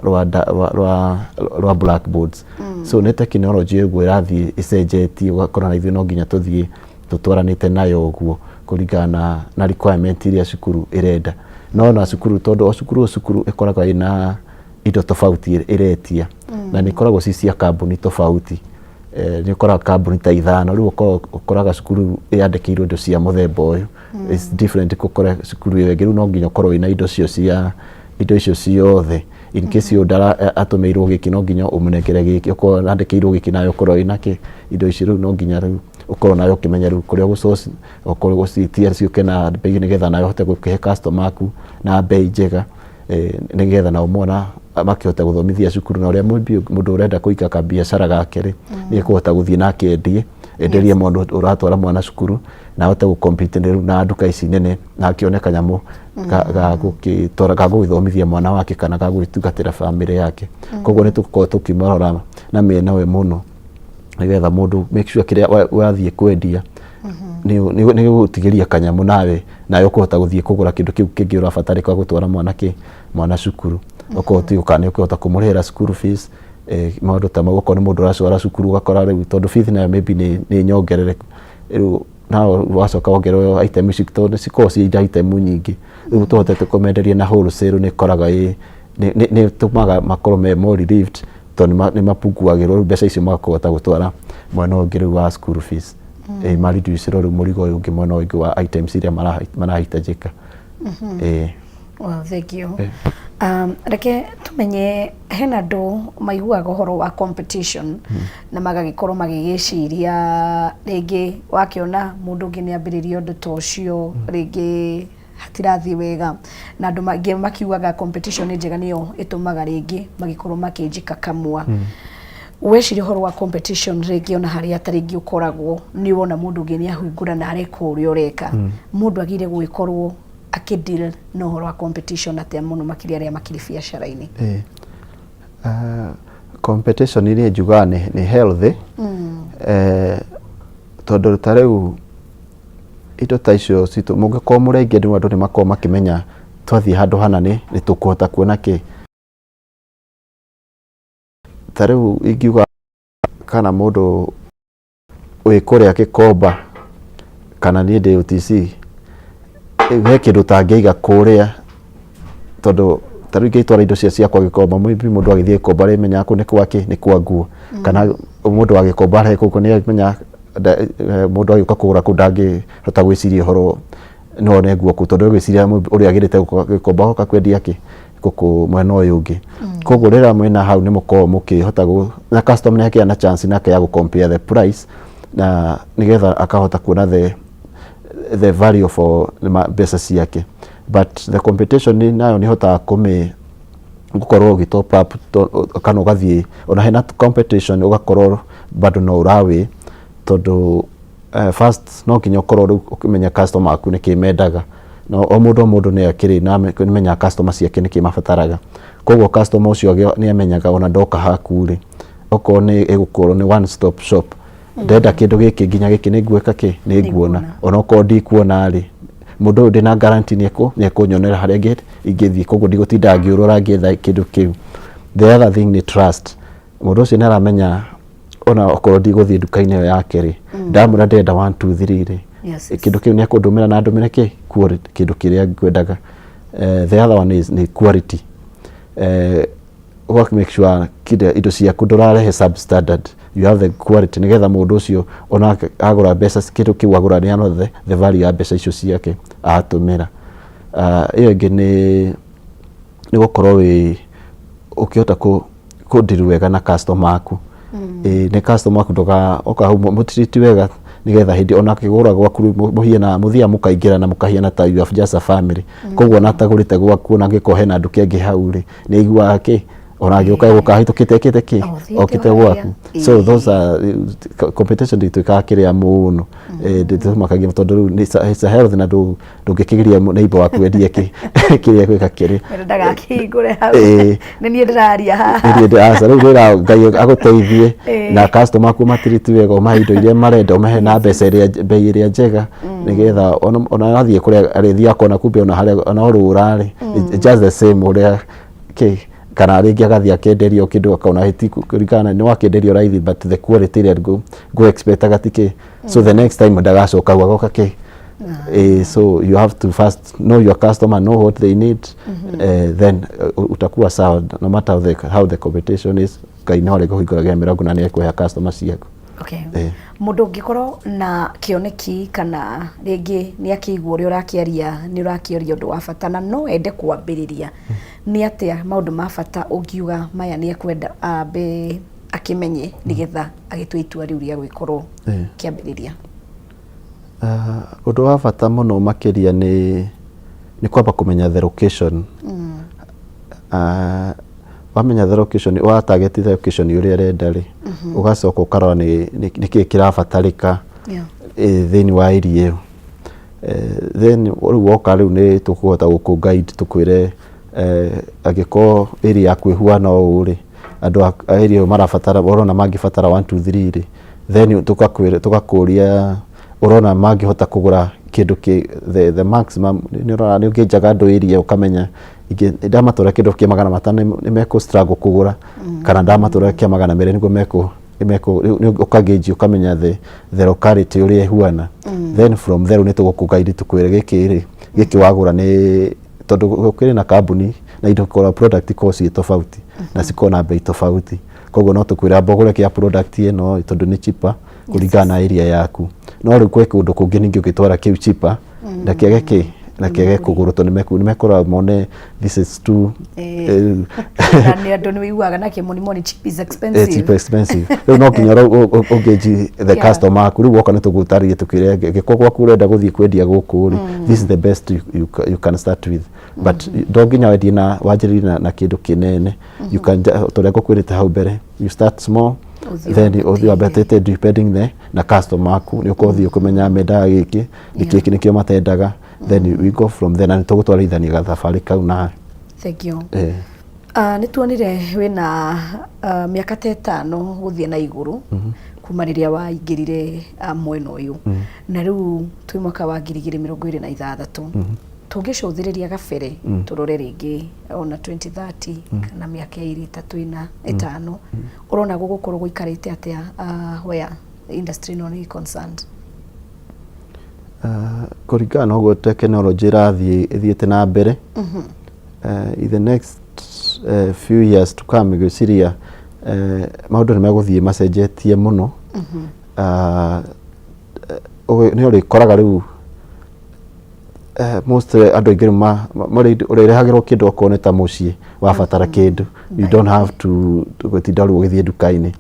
rwa blackboards. So nĩ tekinoronjĩ ũguo ĩrathiĩ ĩcenjetie, ũgakora na ithuĩ no nginya tũthiĩ tũtwaranĩte nayo ũguo kũringana na requirement iria cukuru ĩrenda. No na cukuru, tondũ o cukuru ĩkoragwo ĩna indo tofauti ĩretia, na nĩ ikoragwo ci cia kambuni tofauti. Nĩ ũkoraga kambuni ta 5, rĩu ũkoraga cukuru yandĩkĩirwo indo cia mũthemba ũyũ, it's different gũkora cukuru ĩyo ĩngĩ, rĩu no nginya ũkorwo wĩna indo icio ciothe in case yũ atũmĩirwo gĩkĩ no nginya ũmũnengere gĩkĩ, ũkorwo andĩkĩirwo gĩkĩ nayo ũkorwo wĩna indo icio, rĩu no nginya rĩu ũkorwo nayo ũkĩmenya rĩu kũrĩa gũsource, ũkorwo gũcitia ciũke na mbei nĩgetha nayo ũhote gũkĩhe customer aku na mbei njega, nĩgetha nao mwana makĩhota gũthomithia cukuru, na ũrĩa mũndũ ũrenda kũiga kabiacara gake rĩ nĩ ekũhota gũthiĩ nake enderie mũndũ ũratwara mwana cukuru na ahote gũcompete rĩu na nduka ici nene, na akĩone kanyamũ ga gũgĩthomithia mwana wake kana ga gũgĩtungatĩra famĩlĩ yake. Koguo nĩ tũkorwo tũkĩmarora na mĩena we mũno, nĩgetha mũndũ make sure kĩrĩa wathiĩ kwendia nĩ gũtigĩria kanyamũ nawe ũkũhota gũthiĩ kũgũra kĩndũ kĩu kĩngĩ ũrabatarĩka gũtwara mwana cukuru, ũkorwo tuĩka nĩ ũkũhota kũmũrĩhĩra school fees, maũndũ ta mau. Okorwo nĩ mũndũ ũracwara cukuru ũgakora rĩu tondũ fees nayo maybe nĩ nyongerereku, rĩu nao wacoka wongererwo item ici tondũ cikoragwo ci item nyingĩ, rĩu tũhotete kũmenderia na wholesale nĩ ĩkoraga nĩ tũmaga makorwo me more relieved, tondũ nĩ mapunguagĩrwo mbeca icio makahota gũtwara mwena ũngĩ rĩu wa school fees, mareducĩrwo rĩu mũrigo ũyũ ũngĩ mwena ũngĩ wa items iria marahitajĩka. Well, thank you. Reke tumenye hena andũ maiguaga ũhoro wa competition na magagĩkorwo magĩgĩciria rĩngĩ wakĩona mũndũ ũngĩ nĩ ambĩrĩria ũndũ ta ũcio rĩngĩ hatirathiĩ wega, na andũ mangĩ makiugaga competition nĩ njega nĩyo ĩtũmaga rĩngĩ magĩkorwo makĩnjika kamwa. Weciria ũhoro wa competition rĩngĩ ona harĩa ta rĩngĩ ũkoragwo nĩ wona mũndũ ũngĩ nĩ ahingũra na areka ũrĩa ũreka, mũndũ agire gũgĩkorwo akĩdeal na ũhoro wa competition atĩa mũno makĩria arĩa makĩrĩ biacara-inĩ? Competition iria njugaga nĩ healthy, tondũ ta rĩu indo ta icio mũngĩkorwo mũrenge andũ nĩ makorwo makĩmenya twathiĩ handũ hana nĩ tũkũhota kuona kĩ. Ta rĩu ingiuga kana mũndũ wĩ kũrĩa Gĩkomba kana niĩ ndĩ UTC, he kĩndũ tangĩiga kũrĩa, tondũ ta rĩu ingĩtwara indo ciakwa Gĩkomba, mũndũ agĩthiĩ Gĩkomba arĩmenyaga kũu nĩ gwake nĩ kwa nguo, kana mũndũ wa Gĩkomba arehe kũu nĩ amenya mũndũ agĩũka kũgũra kũu ndangĩhota gwĩciria ũhoro no one nguo kũu, tondũ gwĩciria ũrĩa agĩrĩte Gĩkomba agoka kwendia gũkũ mwena ũyũ ũngĩ. Koguo rĩrĩa mwena hau nĩ mũkorwo mũkĩhota na customer nĩ na chance nake ya gũ-compare the price, na nĩgetha akahota kuona the value for mbeca ciake. But the competition nayo nĩ hotaga gũkorwo ũgĩ top up, kana ũgathiĩ ona hena competition ũgakorwo bado no ũrawĩ, tondũ first no nginya ũkorwo rĩu ũkĩmenya customer aku nĩkĩ mendaga, no o mũndũ nĩ akĩrĩ na menya customer ciake nĩkĩ mabataraga. Koguo customer ũcio nĩ amenyaga ona ndoka haku rĩ, okorwo nĩ ĩgũkorwo nĩ one stop shop, ndenda kĩndũ gĩkĩ nginya gĩkĩ nĩ nguĩka kĩ nĩ nguona, ona okorwo ndikuona rĩ mũndũ ũyũ ndĩna guarantee nĩ ekũnyonera harĩa ingĩthiĩ, koguo ndigũtinda ngĩũrũra ngĩetha kĩndũ kĩu. The other thing nĩ trust, mũndũ ũcio nĩ aramenya ona okorwo ndigũthiĩ nduka-inĩ ĩyo yake rĩ, ndamwĩra ndĩrenda 1 2 3 rĩ, kĩndũ kĩu nĩ ekũndũmĩra na ndũmĩre kĩndũ kĩrĩa ngwendaga. The other one is quality. Work make sure indo ciaku ndũrarehe substandard, you have the quality nigetha mundu ucio ona agura mbeca kitu kiu agura ni anothe the value ya mbeca icio ciake atumira iyo ingi ni gukorwo wi ukihota ku deal wega na customer aku ni customer aku ndoka hau mutiriti wega nigetha hindi ona kigura gwaku muhiana muthia mukaingira na mukahiana ta you have just a family koguo natagurite gwaku na ngiko hena nduki angi hau ri ni igua ki ona gioka gukahitukite ki okite gwaku so those are competition ndituika kiria muno nditumakangia tondu it's a health na ndungikigiria neighbor waku endie kiria gwika kiri ndagakingure hau ni nie ndiraria haha ni ndiraca riu wira ngai aguteithie na customer ku matiriti wega mahindo iria marenda umehe na mbeca iria bei iria njega nigetha ona athie kuria arithia kona kumbe ona haria ona ururari just the same uria kana ringi agathia kenderio kindu akaona hiti kurigana ni wakenderio raithi but the quality area go expect agatike so the next time ndagacoka gwagoka ke so you have to first know your customer, know what they need, then utakuwa sawa no matter how the competition is kaina ole kuhinguraga mirango na ni ekweha customer ciaku. Okay. Mundu ngikorwo na kioneki kana ringi ni akigwa uri urakiaria ni urakioria undu wa bata na no ende kwambiriria ni atia maundu ma bata ungiuga maya ni ekwenda ambe akimenye nigetha agitwe itua riu ria gwikorwo kiambiriria. Undu wa bata muno makiria ni kwamba kumenya the location. Wamenya the location wa target the location uri arenda ri ugacoka ukarora ni kirabatarika thini wa area then uri woka riu ni tukuhota guku guide tukwire agiko area yaku ihuana uri andu area marabatara urona magibatara 1 2 3 ri then tukakuria urona magihota kugura kindu ki the maximum ni urona ni ungijaga andu area ukamenya ndamatura kindu ki 500 ni meko struggle kugura kana ndamatura ki 200 niguo meko ukageji ukamenya the locality uri huana then from there ni tugukuguide tukwire giki wagura ni tondu ukiri na kambuni na indo kora product cost tofauti na sikona bei tofauti koguo no tukwira mbogore kia product ino tondu ni cheaper kulingana na area yaku no ri kweke undu kungi ningi ukitwara kiu cheaper na kiageke na kiage kuguru to nimekora mone this is too na ndio niuaga na kimonimoni cheap is expensive. Cheap expensive no kinyoro ogeji the customer kuri woka nitugutarie tukire gikwa gwaku urenda guthie kwendia guku ri this is the best you can start with but don't ginya wendi na wajiri na kindu kinene you can torego kwirite hau mbere you start small then you are better depending na customer aku ni ukothio kumenya menda giki giki nikio matendaga then we go from there and tugutwarithania gathabari kau na thank you nituonire wina miaka 5 guthie na iguru kuma riria waingirire mwena uyu na riu twi mwaka wa 2026 tungicũthĩrĩria gabere turore ringi ona 2030 kana miaka 2 3 4 5 urona gugukorwo guikarite atia where industry no is concerned. Kurigana uguo technology ithiete na mbere in the next few years to come gwiciria maundu ni meguthie macenjetie muno ni uri koraga riu most andu aingi urehagirwo kindu okone ta mucii wabatara kindu you don't have to gutinda riu ugithie nduka-ini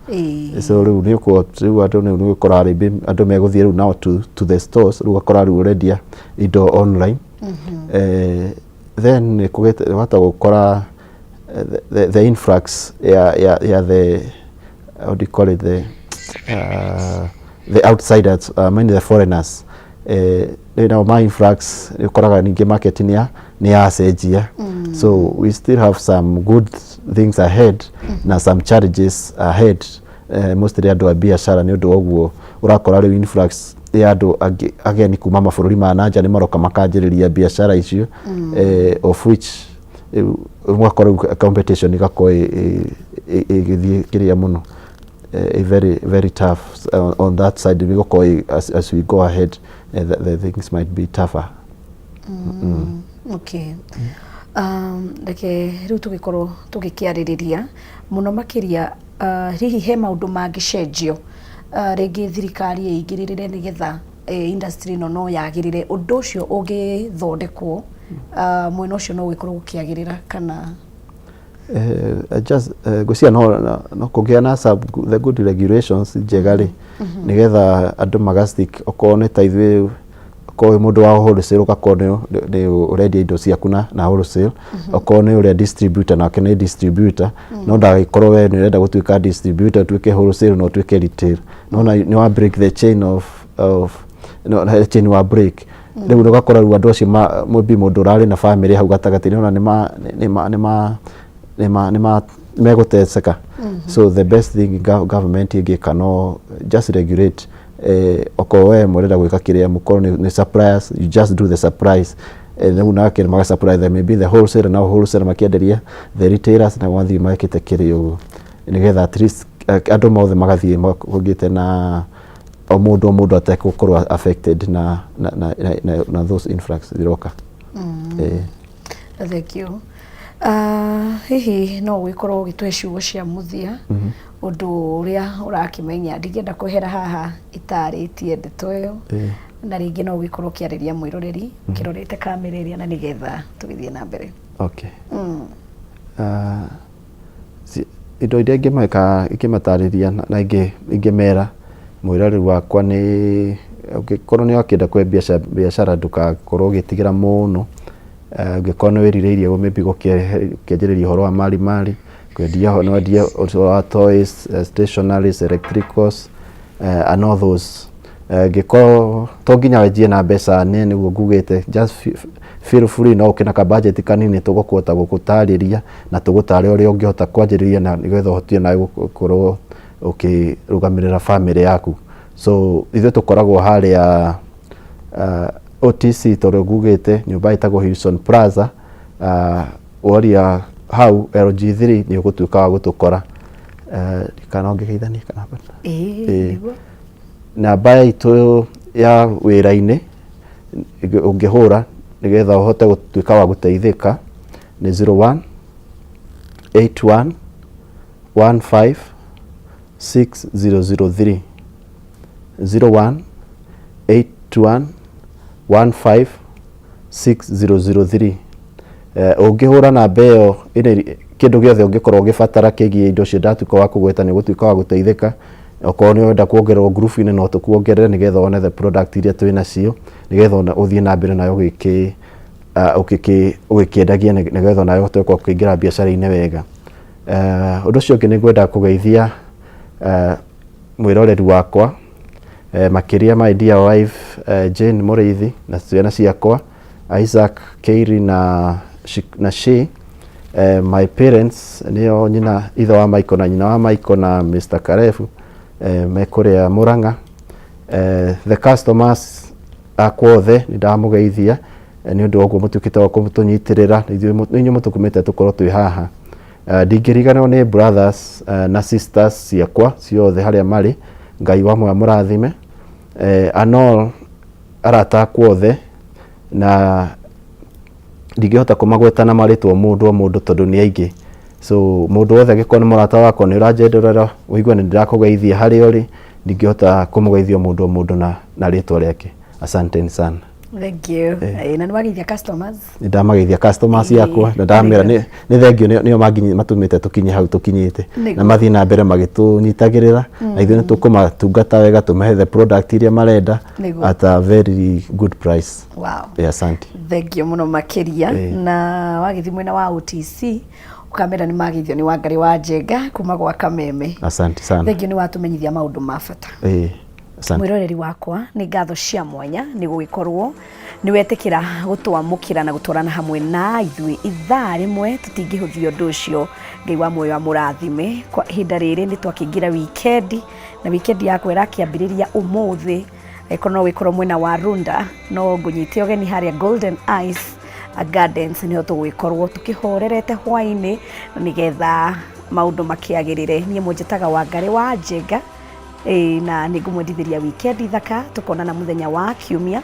so riu ni uko riu andu ni ukora riu andu meguthie riu now to the stores riu ukora riu urendia indo online then kugete wata gukora the influx ya the how do you call it the outsiders mainly the foreigners now my influx ukoraga ningi market ni acenjia so we still have some good things ahead na some challenges ahead mostly andu a biashara ni undu oguo urakora riu influx ya andu ageni kuma mabũrũri ma nanja ni maroka makanjĩrĩria biashara icio of which mwakora competition igakora igithie kiria muno very very tough on that side we go as we go ahead the things might be tougher. Okay. Like riu tugikorwo tugikiaririria muno makiria hihi he maundu mangicenjio rĩngĩ thirikari ĩingĩrĩrĩre nĩgetha industry no yagĩrĩre ũndũ ũcio ũngĩthondekwo mwena ũcio no gũkorwo gũkĩagĩrĩra kana just gucia no kũgĩa na the good regulations njega rĩ nĩgetha andũ magastick okorwo nĩ ta ithuĩ okorwo mũndũ wa wholesale ũgakorwo nĩ ũrendia indo ciaku na wholesale okorwo nĩ ũrĩa distributor nake nĩ distributor no ndagĩkorwo we nĩ ũrenda gũtuĩka distributor tuĩke wholesale no tuĩke retail no nĩ wa break the chain of chain wa break rĩu ũgakora rĩu andũ acio mũndũ ũrarĩ na family hau gatagatĩ nĩ megũteceka. So the best thing government ĩngĩka no just regulate okorwo we mũrenda gwĩka kĩrĩa mũkorwo nĩ suppliers, you just do the supplies rĩu nake maga supply them maybe the wholesaler na wholesaler makĩenderia the retailers na wathiĩ makĩte kĩrĩa ũguo nĩgetha at least andũ mothe magathiĩ kũgĩte na o mũndũ ategũkorwo affected na those influx ziroka. Thank you. Hihi no gwikorwo gitwe ciugo cia muthia undu uria urakimenya ndingenda kwehera haha itarĩtie ndeto ĩyo na rĩngĩ no gwikorwo kiarĩria mwiroreri kirorete kamera ĩrĩa na nigetha tũgĩthiĩ na mbere. Okay. Indo iria ingĩmatarĩria na ingĩmera mwiroreri wakwa nĩ ũngĩkorwo nĩ wakĩenda kwambia biacara ndũgakorwo ũgĩtigĩra mũno ũngĩkorwo nĩ wĩrirĩirie maybe gũkĩanjĩrĩria ũhoro wa mari kwendia wa toys, stationaries, electricals and all those ngĩkorwo to nginya wenjie na mbeca nene nĩguo ngugĩte just feel free no ũkĩna ka budget kanini tũgũkũhota gũgũtarĩria na tũgũtarĩria ũrĩa ũngĩhota kwanjĩrĩria na nĩgetha ũhotie nawe gũkorwo ũkĩrũgamĩrĩra family yaku. So ithuĩ tũkoragwo harĩa OTC tondũ ngugĩte nyũmba ĩtagwo Hilson Plaza woria hau LG3 nĩ ũgũtuĩka wa gũtũkora kana ũngĩgeithania kana namba itũ ya wĩra-inĩ ũngĩhũra nĩgetha ũhote gũtuĩka wa gũteithĩka nĩ 01 81 15 6003 01 81 15 6003. Ũngĩhũra namba ĩyo kĩndũ gĩothe ũngĩkorwo ũgĩbatara kĩgiĩ indo cio ndatuĩka wa kũgweta nĩ gũtuĩka wa gũteithĩka. Okorwo nĩ wenda kuongererwo group-inĩ no tũkuongerere nĩgetha one the product iria twĩ nacio nĩgetha ũthiĩ na mbere nayo ũgĩkĩendagia nĩgetha nayo ũhote kũingĩra biacara-inĩ wega. Ũndũ ũcio ũngĩ nĩ ngwenda kũgeithia mwĩroreri wakwa makĩria my dear wife Jane Mũrĩithi na ciana ciakwa Isaac Keiri na Shee, my parents nĩo nyina ithe wa Michael na nyina wa Michael na Mr. Karefu me kũrĩa Mũrang'a. The customers akwa othe nĩ ndamũgeithia nĩ ũndũ ũguo mũtuĩkĩte wa kũmũtũnyitĩrĩra inyuĩ mũtũkũmĩte tũkorwo twĩ haha. Ndingĩriganĩrwo nĩ brothers na sisters ciakwa ciothe harĩa marĩ, Ngai wa mwe mũrathime. Anol arata akwa othe na ndingĩhota kũmagweta na marĩtwa mũndũ tondũ nĩ aingĩ. So mũndũ wothe angĩkorwo nĩ mũrata wakwa nĩ ũranjenderera ũigua nĩ ndĩrakũgeithia harĩa ũrĩ ndingĩhota kũmũgeithia mũndũ na rĩtwa rĩake. Asanteni sana. Thank you. Na nĩwageithia customers? Nĩ ndamageithia customers yakwa na ndamera nĩ thengio nĩo matũmĩte tũkinye hau tũkinyĩte na mathiĩ na mbere magĩtũnyitagĩrĩra na ithuĩ nĩ tũkũmatungata wega tũmahe the product iria marenda at a very good price. Wow. Asante. Thank you mũno makĩria na wagĩthi mwena wa OTC ukamera nĩ mageithio nĩ Wangari wa Njenga kuma gwa Kameme. Asante sana. Thank you nĩ watũmenyithia maũndũ ma bata. Mwiroreri wakwa nĩ ngatho cia mwanya nĩ gũgĩkorwo nĩ wetĩkĩra gũtwamũkĩra na gũtwarana hamwe na ithuĩ ithaa rĩmwe tũtingĩhũthia ũndũ ũcio. Ngai wa muoyo amũrathime kwa ihinda rĩrĩ nĩ twakĩingĩra weekend na weekend yakwa ĩrakĩambĩrĩria ũmũthĩ. Ĩkorwo no gĩkorwo mwena wa Runda no ngũnyite ũgeni harĩa Golden Eyes Gardens nĩho tũgũgĩkorwo tũkĩhorerete hwainĩ nĩgetha maũndũ makĩagĩrĩre. Niĩ mũnjĩtaga Wangari wa Njenga na nĩ ngũmwendithĩria weekend thaka tũkonana mũthenya wa Kiumia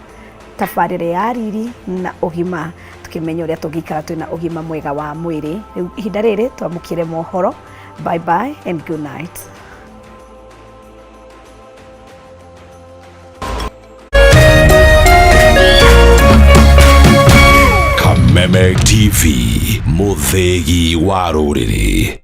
tabarĩra ya riri na ũgima tukĩmenya ũrĩa tũngĩikara twĩna ũgima mwega wa mwĩrĩ. Ihinda rĩrĩ twamũkĩre mohoro Bye bye and good night. Kameme TV, muthegi wa rũrĩrĩ.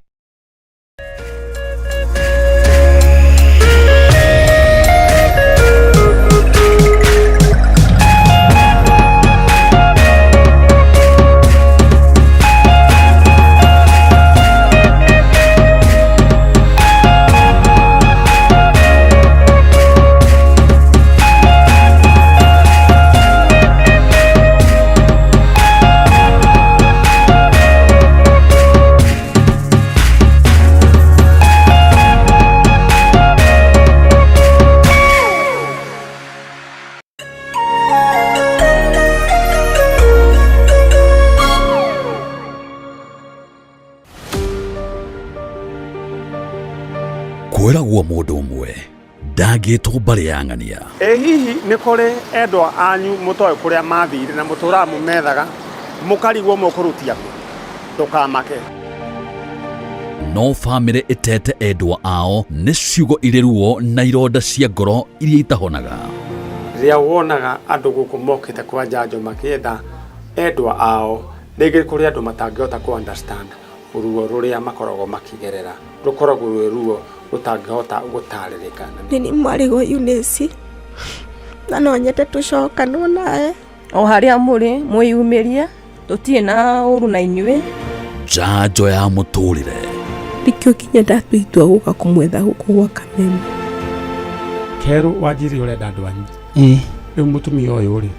Kwĩragwo mũndũ ũmwe ndangĩtwo mbarĩ ya ng'ania. Hihi nĩ kũrĩ endwa anyu mũtoĩ kũrĩa mathire na mũtũraga mũmethaga mũkarigwo mũkũrutia ndũkamake. No bamĩrĩ ĩtete endwa ao nĩ ciugo irĩ ruo na ironda cia ngoro iria itahonaga. Rĩrĩa wonaga andũ gũkũ mokĩte kwa njanjo makĩetha endwa ao, rĩngĩ kũrĩ andũ matangĩhota ku understand ruo rũrĩa makoragwo makĩgerera, rũkoragwo rwĩ ruo rũtangĩhota gũtarĩrĩka. Nĩ mwarĩ wa Eunice na no nyende tũcokanwo nawe o harĩa mũrĩ mwĩyumĩrie, tũtirĩ na ũru na inyuĩ. Njanjo ya mũtũrĩre. Nĩkĩo kinya ndatuĩtua gũka kũmwetha gũkũ gwa Kameme. Kerũ Wanjiri ũrenda andũ anyu. Rĩu mũtumia ũyũ rĩ,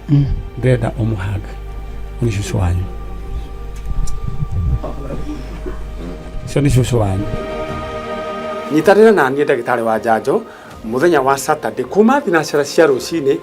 ndĩrenda ũmũhanga nĩ cũcũ wanyu. Cio nĩ cũcũ wanyu. Nyitanĩra na niĩ ndagĩtarĩ wa njanjo mũthenya wa Saturday kuma thinacara cia rũcinĩ